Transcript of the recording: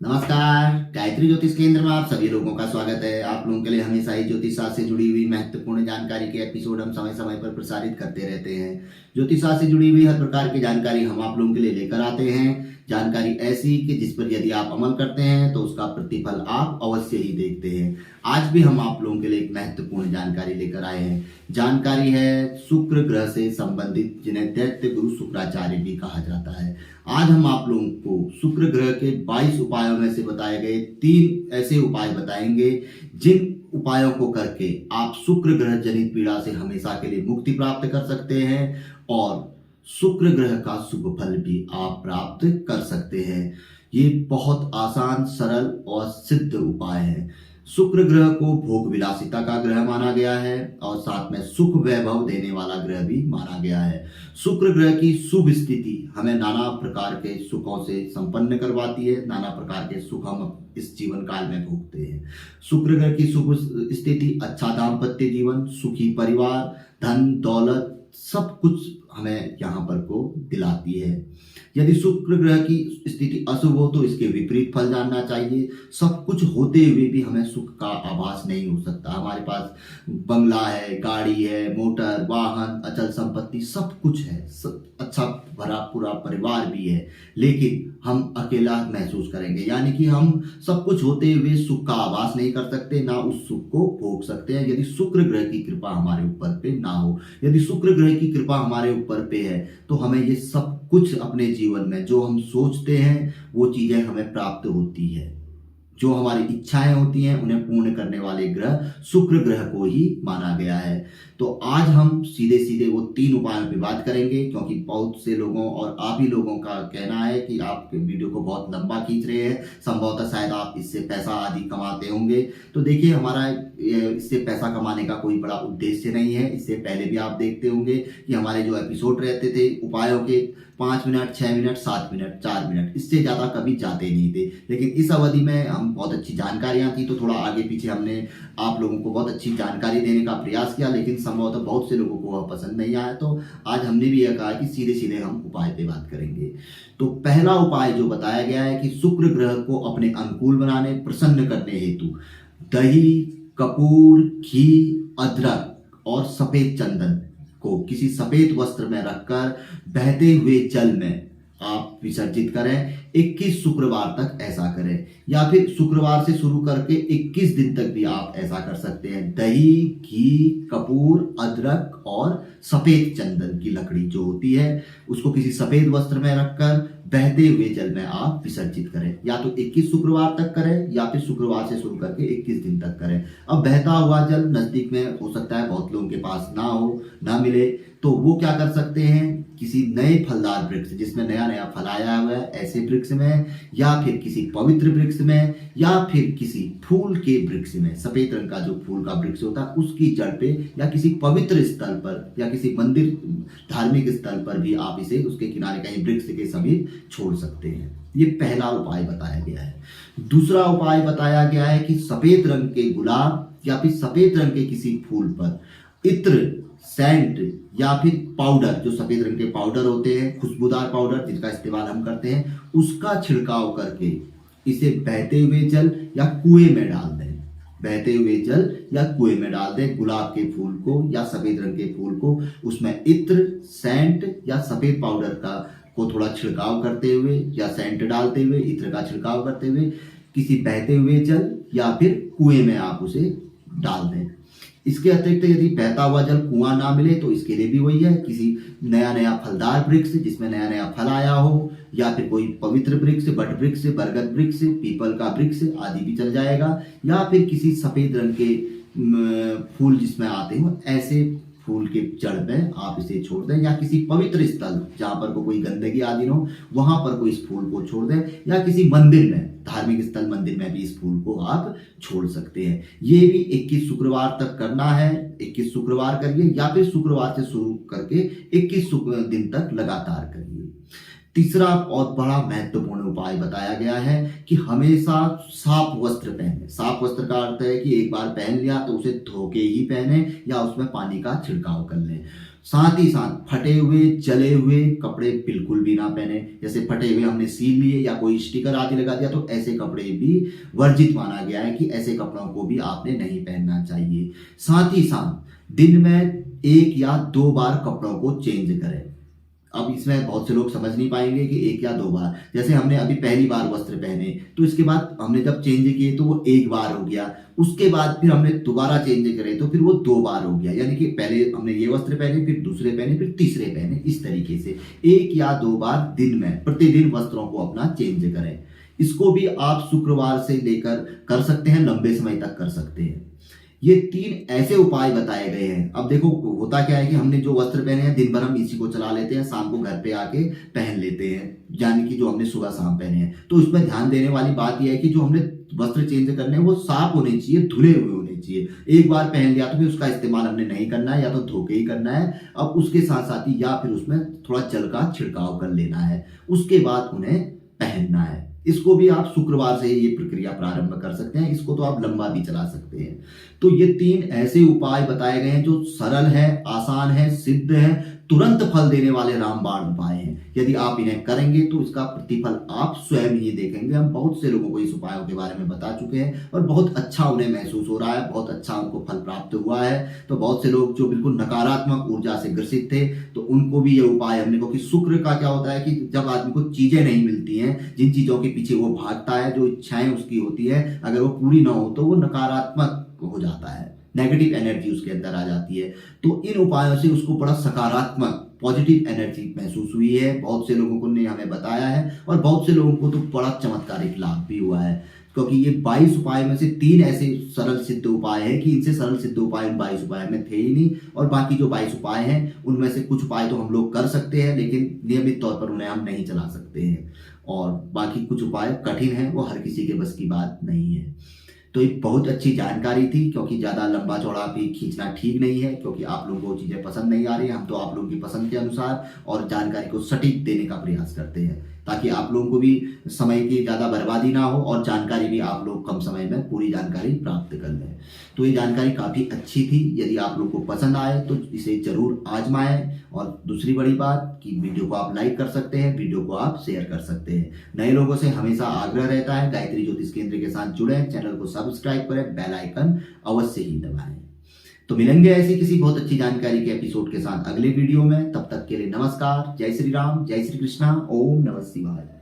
नमस्कार। गायत्री ज्योतिष केंद्र में आप सभी लोगों का स्वागत है। आप लोगों के लिए हमेशा ही ज्योतिष शास्त्र से जुड़ी हुई महत्वपूर्ण जानकारी के एपिसोड हम समय समय पर प्रसारित करते रहते हैं। ज्योतिष शास्त्र से जुड़ी हुई हर प्रकार की जानकारी हम आप लोगों के लिए लेकर आते हैं। जानकारी ऐसी कि जिस पर यदि आप अमल करते हैं तो उसका प्रतिफल आप अवश्य ही देखते हैं। आज भी हम आप लोगों के लिए एक महत्वपूर्ण जानकारी लेकर आए हैं। जानकारी है शुक्र ग्रह से संबंधित, जिन्हें दैत्य गुरु शुक्राचार्य भी कहा जाता है। आज हम आप लोगों को शुक्र ग्रह के 22 उपायों में से बताए गए 3 ऐसे उपाय बताएंगे जिन उपायों को करके आप शुक्र ग्रह जनित पीड़ा से हमेशा के लिए मुक्ति प्राप्त कर सकते हैं और शुक्र ग्रह का शुभ फल भी आप प्राप्त कर सकते हैं। ये बहुत आसान, सरल और सिद्ध उपाय है। शुक्र ग्रह को भोग विलासिता का ग्रह माना गया है और साथ में सुख वैभव देने वाला ग्रह भी माना गया है। शुक्र ग्रह की शुभ स्थिति हमें नाना प्रकार के सुखों से संपन्न करवाती है। नाना प्रकार के सुख हम इस जीवन काल में भोगते हैं। शुक्र ग्रह की शुभ स्थिति अच्छा दाम्पत्य जीवन, सुखी परिवार, धन दौलत सब कुछ हमें यहाँ पर को दिलाती है। यदि शुक्र ग्रह की स्थिति अशुभ हो तो इसके विपरीत फल जानना चाहिए। सब कुछ होते हुए भी हमें सुख का आभास नहीं हो सकता। हमारे पास बंगला है, गाड़ी है, मोटर वाहन, अचल संपत्ति सब कुछ है, अच्छा भरा पूरा परिवार भी है, लेकिन हम अकेला महसूस करेंगे। यानी कि हम सब कुछ होते हुए सुख का आभास नहीं कर सकते, ना उस सुख को भोग सकते हैं यदि शुक्र ग्रह की कृपा हमारे ऊपर पे ना हो। यदि शुक्र ग्रह की कृपा हमारे ऊपर पे है तो हमें ये सब कुछ अपने जीवन में जो हम सोचते हैं वो चीजें हमें प्राप्त होती है। जो हमारी इच्छाएं होती हैं उन्हें पूर्ण करने वाले ग्रह शुक्र ग्रह को ही माना गया है। तो आज हम सीधे सीधे वो 3 उपायों पे बात करेंगे, क्योंकि बहुत से लोगों और आप ही लोगों का कहना है कि आप वीडियो को बहुत लंबा खींच रहे हैं, संभवतः शायद आप इससे पैसा आदि कमाते होंगे। तो देखिए, हमारा इससे पैसा कमाने का कोई बड़ा उद्देश्य नहीं है। इससे पहले भी आप देखते होंगे कि हमारे जो एपिसोड रहते थे उपायों के 5 मिनट, 6 मिनट, 7 मिनट, 4 मिनट, इससे ज़्यादा कभी जाते नहीं थे। लेकिन इस अवधि में हम बहुत अच्छी जानकारियां थी तो थोड़ा आगे पीछे हमने आप लोगों को बहुत अच्छी जानकारी देने का प्रयास किया, लेकिन संभवतः बहुत से लोगों को वह पसंद नहीं आया। तो आज हमने भी यह कहा कि सीधे सीधे हम उपाय पे बात करेंगे। तो पहला उपाय जो बताया गया है कि शुक्र ग्रह को अपने अनुकूल बनाने, प्रसन्न करने हेतु दही, कपूर, घी, अदरक और सफेद चंदन को किसी सफेद वस्त्र में रखकर बहते हुए जल में आप विसर्जित करें। 21 शुक्रवार तक ऐसा करें, या फिर शुक्रवार से शुरू करके 21 दिन तक भी आप ऐसा कर सकते हैं। दही, घी, कपूर, अदरक और सफेद चंदन की लकड़ी जो होती है उसको किसी सफेद वस्त्र में रखकर बहते हुए जल में आप विसर्जित करें। या तो 21 शुक्रवार तक करें या फिर शुक्रवार से शुरू करके 21 दिन तक करें। अब बहता हुआ जल नजदीक में हो सकता है बहुत लोगों के पास ना हो, ना मिले, तो वो क्या कर सकते हैं, किसी नए फलदार वृक्ष जिसमें नया नया फल आया हुआ है ऐसे वृक्ष में, या फिर किसी पवित्र वृक्ष में, या फिर किसी फूल के वृक्ष में, सफेद रंग का जो फूल का वृक्ष होता है उसकी जड़ पे, या किसी पवित्र स्थल पर या किसी मंदिर धार्मिक स्थल पर भी आप इसे उसके किनारे कहीं वृक्ष के समीप छोड़ सकते हैं। ये पहला उपाय बताया गया है। दूसरा उपाय बताया गया है कि सफेद रंग के गुलाब या फिर सफेद रंग के किसी फूल पर इत्र, सेंट या फिर पाउडर, जो सफेद रंग के पाउडर होते हैं, खुशबूदार पाउडर जिसका इस्तेमाल हम करते हैं, उसका छिड़काव करके इसे बहते हुए जल या कुएं में डाल दें। बहते हुए जल या कुएं में डाल दें गुलाब के फूल को या सफेद रंग के फूल को, उसमें इत्र, सेंट या सफेद पाउडर का को थोड़ा छिड़काव करते हुए या सेंट डालते हुए, इत्र का छिड़काव करते हुए किसी बहते हुए जल या फिर कुएं में आप उसे डाल दें। इसके अतिरिक्त यदि बहता हुआ जल कुआं ना मिले तो इसके लिए भी वही है, किसी नया नया फलदार वृक्ष जिसमें नया नया फल आया हो, या फिर कोई पवित्र वृक्ष, बट वृक्ष, बरगद वृक्ष, पीपल का वृक्ष आदि भी चल जाएगा, या फिर किसी सफेद रंग के फूल जिसमें आते हो ऐसे फूल के जड़ में आप इसे छोड़ दें, या किसी पवित्र स्थल जहां पर कोई गंदगी आदि हो वहां पर कोई इस फूल को छोड़ दें, या किसी मंदिर में, धार्मिक स्थल मंदिर में भी इस फूल को आप छोड़ सकते हैं। ये भी 21 शुक्रवार तक करना है। 21 शुक्रवार करिए या फिर शुक्रवार से शुरू करके 21 दिन तक लगातार करिए। तीसरा और बड़ा महत्वपूर्ण उपाय बताया गया है कि हमेशा साफ वस्त्र पहने। साफ वस्त्र का अर्थ है कि एक बार पहन लिया तो उसे धो के ही पहने या उसमें पानी का छिड़काव कर लें। साथ ही साथ फटे हुए जले हुए कपड़े बिल्कुल भी ना पहने। जैसे फटे हुए हमने सील लिए या कोई स्टिकर आदि लगा दिया तो ऐसे कपड़े भी वर्जित माना गया है कि ऐसे कपड़ों को भी आपने नहीं पहनना चाहिए। साथ ही साथ दिन में 1 या 2 बार कपड़ों को चेंज करें। अब इसमें बहुत से लोग समझ नहीं पाएंगे कि 1 या 2 बार, जैसे हमने अभी पहली बार वस्त्र पहने तो इसके बाद हमने जब चेंज किए तो वो 1 बार हो गया, उसके बाद फिर हमने दोबारा चेंज करे तो फिर वो 2 बार हो गया। यानी कि पहले हमने ये वस्त्र पहने, फिर दूसरे पहने, फिर तीसरे पहने। इस तरीके से 1 या 2 बार दिन में प्रतिदिन वस्त्रों को अपना चेंज करें। इसको भी आप शुक्रवार से लेकर कर सकते हैं, लंबे समय तक कर सकते हैं। ये 3 ऐसे उपाय बताए गए हैं। अब देखो होता क्या है कि हमने जो वस्त्र पहने हैं दिन भर हम इसी को चला लेते हैं, शाम को घर पे आके पहन लेते हैं, यानी कि जो हमने सुबह शाम पहने हैं। तो इसमें ध्यान देने वाली बात यह है कि जो हमने वस्त्र चेंज करने हैं वो साफ होने चाहिए, धुले हुए होने चाहिए। 1 बार पहन लिया तो फिर उसका इस्तेमाल हमने नहीं करना है, या तो धो के ही करना है। अब उसके साथ साथ ही या फिर उसमें थोड़ा जल का छिड़काव कर लेना है, उसके बाद उन्हें पहनना है। इसको भी आप शुक्रवार से ही ये प्रक्रिया प्रारंभ कर सकते हैं। इसको तो आप लंबा भी चला सकते हैं। तो ये 3 ऐसे उपाय बताए गए हैं जो सरल है, आसान है, सिद्ध है, तुरंत फल देने वाले रामबाण उपाय हैं। यदि आप इन्हें करेंगे तो इसका प्रतिफल आप स्वयं ही देखेंगे। हम बहुत से लोगों को इस उपायों के बारे में बता चुके हैं और बहुत अच्छा उन्हें महसूस हो रहा है, बहुत अच्छा उनको फल प्राप्त हुआ है। तो बहुत से लोग जो बिल्कुल नकारात्मक ऊर्जा से ग्रसित थे तो उनको भी ये उपाय हमने, क्योंकि शुक्र का क्या होता है कि जब आदमी को चीजें नहीं मिलती हैं, जिन चीजों के पीछे वो भागता है, जो इच्छाएं उसकी होती है, अगर वो पूरी ना हो तो वो नकारात्मक हो जाता है, नेगेटिव एनर्जी उसके अंदर आ जाती है। तो इन उपायों से उसको बड़ा सकारात्मक पॉजिटिव एनर्जी महसूस हुई है। बहुत से लोगों को ने हमें बताया है और बहुत से लोगों को तो बड़ा चमत्कारिक लाभ भी हुआ है, क्योंकि ये 22 उपाय में से 3 ऐसे सरल सिद्ध उपाय हैं कि इनसे सरल सिद्ध उपाय उन 22 उपाय में थे ही नहीं। और बाकी जो 22 उपाय हैं उनमें से कुछ उपाय तो हम लोग कर सकते हैं, लेकिन नियमित तौर पर उन्हें हम नहीं चला सकते हैं। और बाकी कुछ उपाय कठिन हैं, वो हर किसी के बस की बात नहीं है। तो एक बहुत अच्छी जानकारी थी, क्योंकि ज़्यादा लंबा चौड़ा भी खींचना ठीक नहीं है, क्योंकि आप लोगों को चीज़ें पसंद नहीं आ रही हैं। हम तो आप लोगों की पसंद के अनुसार और जानकारी को सटीक देने का प्रयास करते हैं, ताकि आप लोगों को भी समय की ज़्यादा बर्बादी ना हो और जानकारी भी आप लोग कम समय में पूरी जानकारी प्राप्त कर लें। तो ये जानकारी काफ़ी अच्छी थी। यदि आप लोग को पसंद आए तो इसे ज़रूर आजमाएं। और दूसरी बड़ी बात कि वीडियो को आप लाइक कर सकते हैं, वीडियो को आप शेयर कर सकते हैं। नए लोगों से हमेशा आग्रह रहता है गायत्री ज्योतिष केंद्र के साथ जुड़ें, चैनल को सब्सक्राइब करें, बेल आइकन अवश्य ही दबाएं। तो मिलेंगे ऐसी किसी बहुत अच्छी जानकारी के एपिसोड के साथ अगले वीडियो में। तब तक के लिए नमस्कार, जय श्री राम, जय श्री कृष्णा, ओम नमः शिवाय।